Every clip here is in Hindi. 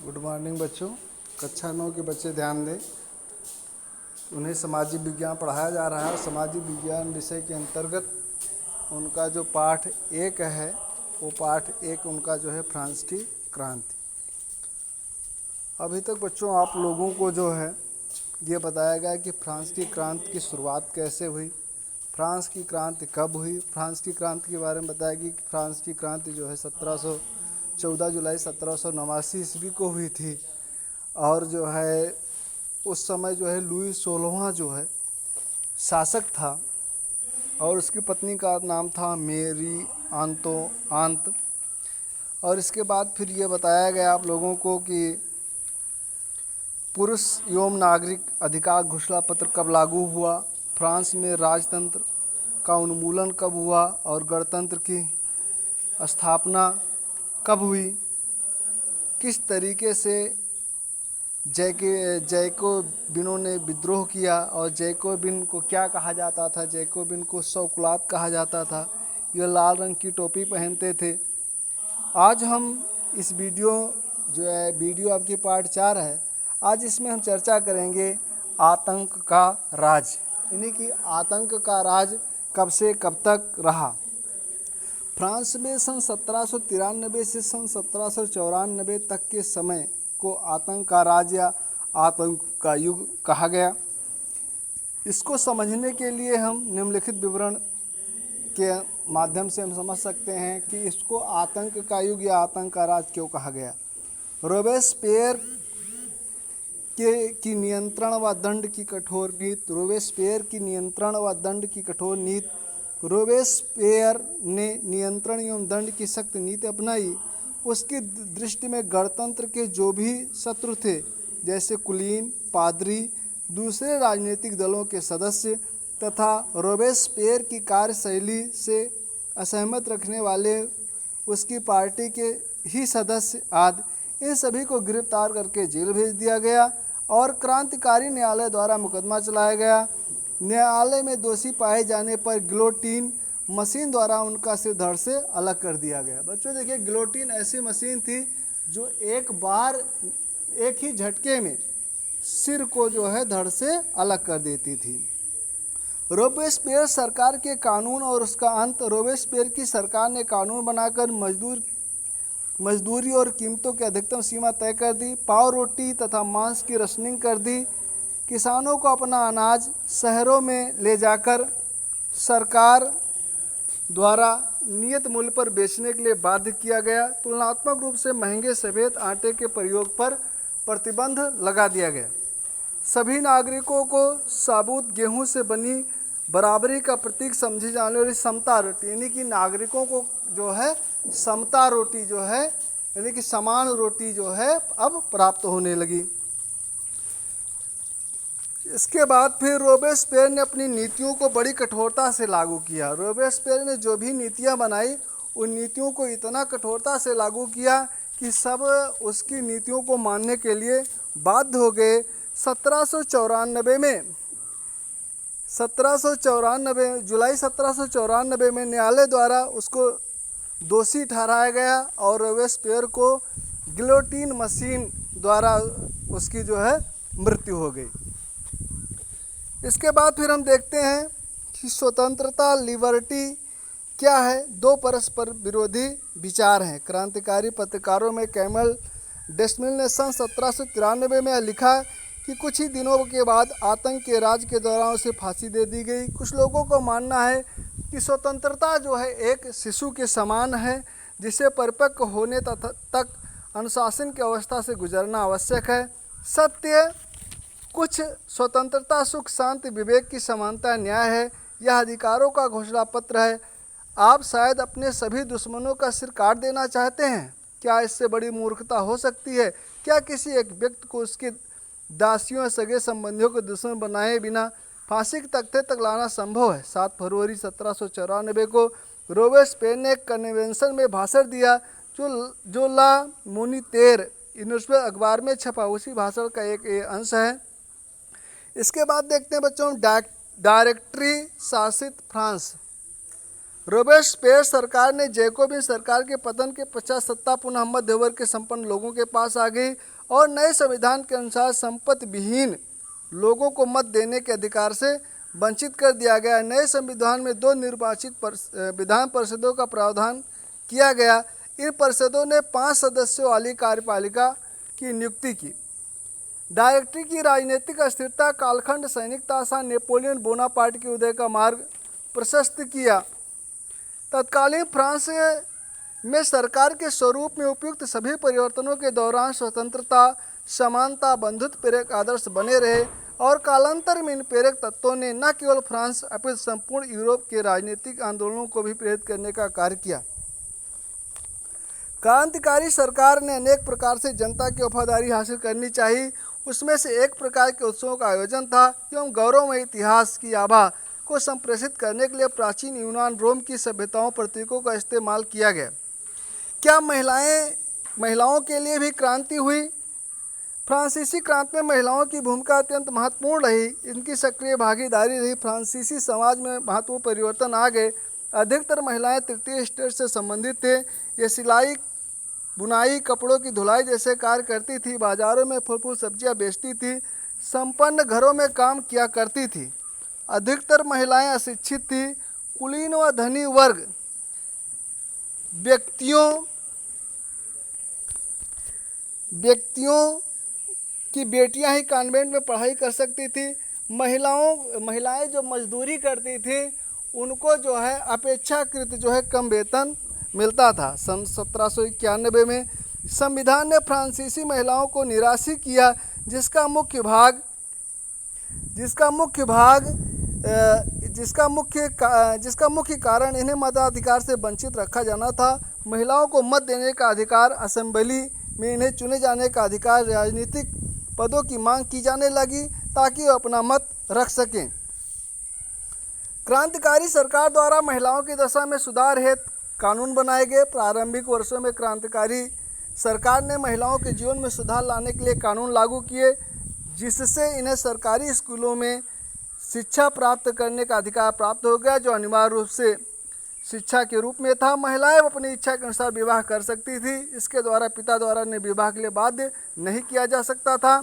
गुड मॉर्निंग बच्चों। कक्षा 9 के बच्चे ध्यान दें। उन्हें सामाजिक विज्ञान पढ़ाया जा रहा है। सामाजिक विज्ञान विषय के अंतर्गत उनका जो पाठ 1 है वो पाठ 1 उनका जो है फ्रांस की क्रांति। अभी तक बच्चों आप लोगों को जो है ये बताया गया कि फ्रांस की क्रांति की शुरुआत कैसे हुई, फ्रांस की क्रांति कब हुई। फ्रांस की क्रांति के बारे में बताया कि फ्रांस की क्रांति जो है 14 जुलाई 1789 ईस्वी को हुई थी। और जो है उस समय जो है लुई 16वां जो है शासक था और उसकी पत्नी का नाम था मेरी आंत। और इसके बाद फिर ये बताया गया आप लोगों को कि पुरुष एवं नागरिक अधिकार घोषणा पत्र कब लागू हुआ, फ्रांस में राजतंत्र का उन्मूलन कब हुआ और गणतंत्र की स्थापना कब हुई, किस तरीके से जैकोबिनों ने विद्रोह किया और जैकोबिन को क्या कहा जाता था। जैकोबिन को शौकुलात कहा जाता था। ये लाल रंग की टोपी पहनते थे। आज हम इस वीडियो आपकी पार्ट 4 है। आज इसमें हम चर्चा करेंगे आतंक का राज, यानी कि आतंक का राज कब से कब तक रहा। फ्रांस में सन 1793 से सन 1794 तक के समय को आतंक का राज या आतंक का युग कहा गया। इसको समझने के लिए हम निम्नलिखित विवरण के माध्यम से हम समझ सकते हैं कि इसको आतंक का युग या आतंक का राज क्यों कहा गया। रोबेस्पियर की नियंत्रण व दंड की कठोर नीति। रोबेस्पियर की नियंत्रण व दंड की कठोर नीति। रोबेस्पियर ने नियंत्रण एवं दंड की सख्त नीति अपनाई। उसकी दृष्टि में गणतंत्र के जो भी शत्रु थे, जैसे कुलीन, पादरी, दूसरे राजनीतिक दलों के सदस्य तथा रोबेस्पियर की कार्यशैली से असहमत रखने वाले उसकी पार्टी के ही सदस्य आदि, इन सभी को गिरफ्तार करके जेल भेज दिया गया और क्रांतिकारी न्यायालय द्वारा मुकदमा चलाया गया। न्यायालय में दोषी पाए जाने पर गिलोटीन मशीन द्वारा उनका सिर धड़ से अलग कर दिया गया। बच्चों देखिए, गिलोटीन ऐसी मशीन थी जो एक ही झटके में सिर को जो है धड़ से अलग कर देती थी। रोबेस्पियर सरकार के कानून और उसका अंत। रोबेस्पियर की सरकार ने कानून बनाकर मजदूरी और कीमतों की अधिकतम सीमा तय कर दी। पाव रोटी तथा मांस की रशनिंग कर दी। किसानों को अपना अनाज शहरों में ले जाकर सरकार द्वारा नियत मूल्य पर बेचने के लिए बाध्य किया गया। तुलनात्मक रूप से महंगे सफ़ेद आटे के प्रयोग पर प्रतिबंध लगा दिया गया। सभी नागरिकों को साबुत गेहूं से बनी बराबरी का प्रतीक समझी जाने वाली समता रोटी, यानी कि नागरिकों को जो है समता रोटी जो है, यानी कि समान रोटी जो है अब प्राप्त होने लगी। इसके बाद फिर रोबेस्पियर ने अपनी नीतियों को बड़ी कठोरता से लागू किया। रोबेस्पियर ने जो भी नीतियां बनाई उन नीतियों को इतना कठोरता से लागू किया कि सब उसकी नीतियों को मानने के लिए बाध्य हो गए। जुलाई 1794 में न्यायालय द्वारा उसको दोषी ठहराया गया और रोबेस्पियर को गिलोटीन मशीन द्वारा उसकी जो है मृत्यु हो गई। इसके बाद फिर हम देखते हैं कि स्वतंत्रता लिबर्टी क्या है। दो परस्पर विरोधी विचार हैं। क्रांतिकारी पत्रकारों में कैमल डेस्मिल ने सन 1793 में लिखा कि कुछ ही दिनों के बाद आतंक के राज के दौरान उसे फांसी दे दी गई। कुछ लोगों को मानना है कि स्वतंत्रता जो है एक शिशु के समान है, जिसे परिपक्व होने तक अनुशासन की अवस्था से गुजरना आवश्यक है। सत्य कुछ स्वतंत्रता, सुख, शांति, विवेक की समानता, न्याय है। यह अधिकारों का घोषणा पत्र है। आप शायद अपने सभी दुश्मनों का सिर काट देना चाहते हैं। क्या इससे बड़ी मूर्खता हो सकती है? क्या किसी एक व्यक्ति को उसके दासियों या सगे संबंधियों को दुश्मन बनाए बिना फांसी के तख्ते तक लाना संभव है? 7 फरवरी 1794 को रोबेस्पियर ने एक कन्वेंशन में भाषण दिया जो ला मोनितेर यूनिवर्सिटी अखबार में छपा। उसी भाषण का एक अंश है। इसके बाद देखते हैं बच्चों डायरेक्टरी शासित फ्रांस। रोबेस्पियर सरकार ने जैकोबिन सरकार के पतन के पश्चात सत्ता पुनः मध्य वर्ग के संपन्न लोगों के पास आ गई और नए संविधान के अनुसार संपत्ति विहीन लोगों को मत देने के अधिकार से वंचित कर दिया गया। नए संविधान में 2 निर्वाचित विधान परिषदों का प्रावधान किया गया। इन परिषदों ने 5 सदस्यों वाली कार्यपालिका की नियुक्ति की। डायरेक्टरी की राजनीतिक अस्थिरता, कालखंड, सैनिक तानाशाही, नेपोलियन बोनापार्ट के उदय का मार्ग प्रशस्त किया। तत्कालीन फ्रांस में सरकार के स्वरूप में उपयुक्त सभी परिवर्तनों के दौरान स्वतंत्रता, समानता, बंधुत्व प्रेरक आदर्श बने रहे और कालांतर में इन प्रेरक तत्वों ने न केवल फ्रांस अपितु संपूर्ण यूरोप के राजनीतिक आंदोलनों को भी प्रेरित करने का कार्य किया। क्रांतिकारी सरकार ने अनेक प्रकार से जनता की वफादारी हासिल करनी चाहिए। उसमें से एक प्रकार के उत्सवों का आयोजन था एवं गौरवमय इतिहास की आभा को संप्रेषित करने के लिए प्राचीन यूनान, रोम की सभ्यताओं, प्रतीकों का इस्तेमाल किया गया। क्या महिलाओं के लिए भी क्रांति हुई? फ्रांसीसी क्रांति में महिलाओं की भूमिका अत्यंत महत्वपूर्ण रही। इनकी सक्रिय भागीदारी रही। फ्रांसीसी समाज में महत्वपूर्ण परिवर्तन आ गए। अधिकतर महिलाएं तृतीय स्टेज से संबंधित थे। ये सिलाई, बुनाई, कपड़ों की धुलाई जैसे कार्य करती थी। बाजारों में फल फूल सब्जियां बेचती थी। संपन्न घरों में काम किया करती थी। अधिकतर महिलाएं अशिक्षित थी। कुलीन व धनी वर्ग व्यक्तियों की बेटियां ही कॉन्वेंट में पढ़ाई कर सकती थी। महिलाएं जो मजदूरी करती थी उनको जो है अपेक्षाकृत जो है कम वेतन मिलता था। सन 1791 में संविधान ने फ्रांसीसी महिलाओं को निराश्रित किया, जिसका मुख्य कारण इन्हें मताधिकार से वंचित रखा जाना था। महिलाओं को मत देने का अधिकार, असेंबली में इन्हें चुने जाने का अधिकार, राजनीतिक पदों की मांग की जाने लगी ताकि वे अपना मत रख सकें। क्रांतिकारी सरकार द्वारा महिलाओं की दशा में सुधार हेतु कानून बनाए गए। प्रारंभिक वर्षों में क्रांतिकारी सरकार ने महिलाओं के जीवन में सुधार लाने के लिए कानून लागू किए, जिससे इन्हें सरकारी स्कूलों में शिक्षा प्राप्त करने का अधिकार प्राप्त हो गया, जो अनिवार्य रूप से शिक्षा के रूप में था। महिलाएं अपनी इच्छा के अनुसार विवाह कर सकती थी। इसके द्वारा पिता द्वारा ने विवाह के लिए बाध्य नहीं किया जा सकता था।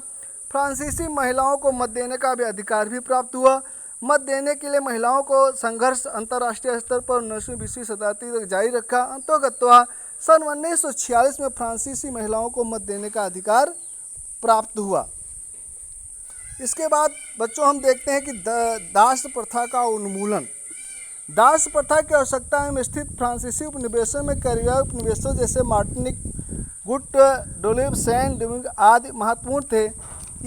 फ्रांसीसी महिलाओं को मत देने का भी अधिकार भी प्राप्त हुआ। मत देने के लिए महिलाओं को संघर्ष अंतर्राष्ट्रीय स्तर पर 19वीं शताब्दी तक जारी रखा। अंततः सन 1946 में फ्रांसीसी महिलाओं को मत देने का अधिकार प्राप्त हुआ। इसके बाद बच्चों हम देखते हैं कि दास प्रथा का उन्मूलन। दास प्रथा की आवश्यकता में स्थित फ्रांसीसी उपनिवेशों में कैरिबियाई उपनिवेशों जैसे मार्टिनिक, गुट, डोलिव, सेंट डोमिंग आदि महत्वपूर्ण थे।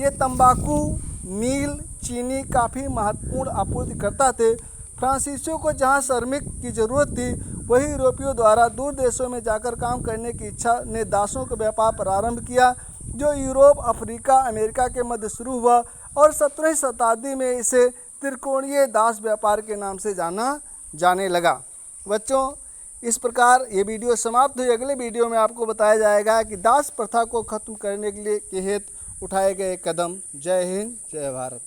ये तंबाकू, नील, चीनी, काफ़ी महत्वपूर्ण आपूर्तिकर्ता थे। फ्रांसीसियों को जहां श्रमिक की जरूरत थी, वही यूरोपियों द्वारा दूर देशों में जाकर काम करने की इच्छा ने दासों का व्यापार प्रारंभ किया, जो यूरोप, अफ्रीका, अमेरिका के मध्य शुरू हुआ और 17वीं शताब्दी में इसे त्रिकोणीय दास व्यापार के नाम से जाना जाने लगा। बच्चों, इस प्रकार ये वीडियो समाप्त हुई। अगले वीडियो में आपको बताया जाएगा कि दास प्रथा को खत्म करने के लिए हेतु उठाए गए कदम। जय हिंद, जय भारत।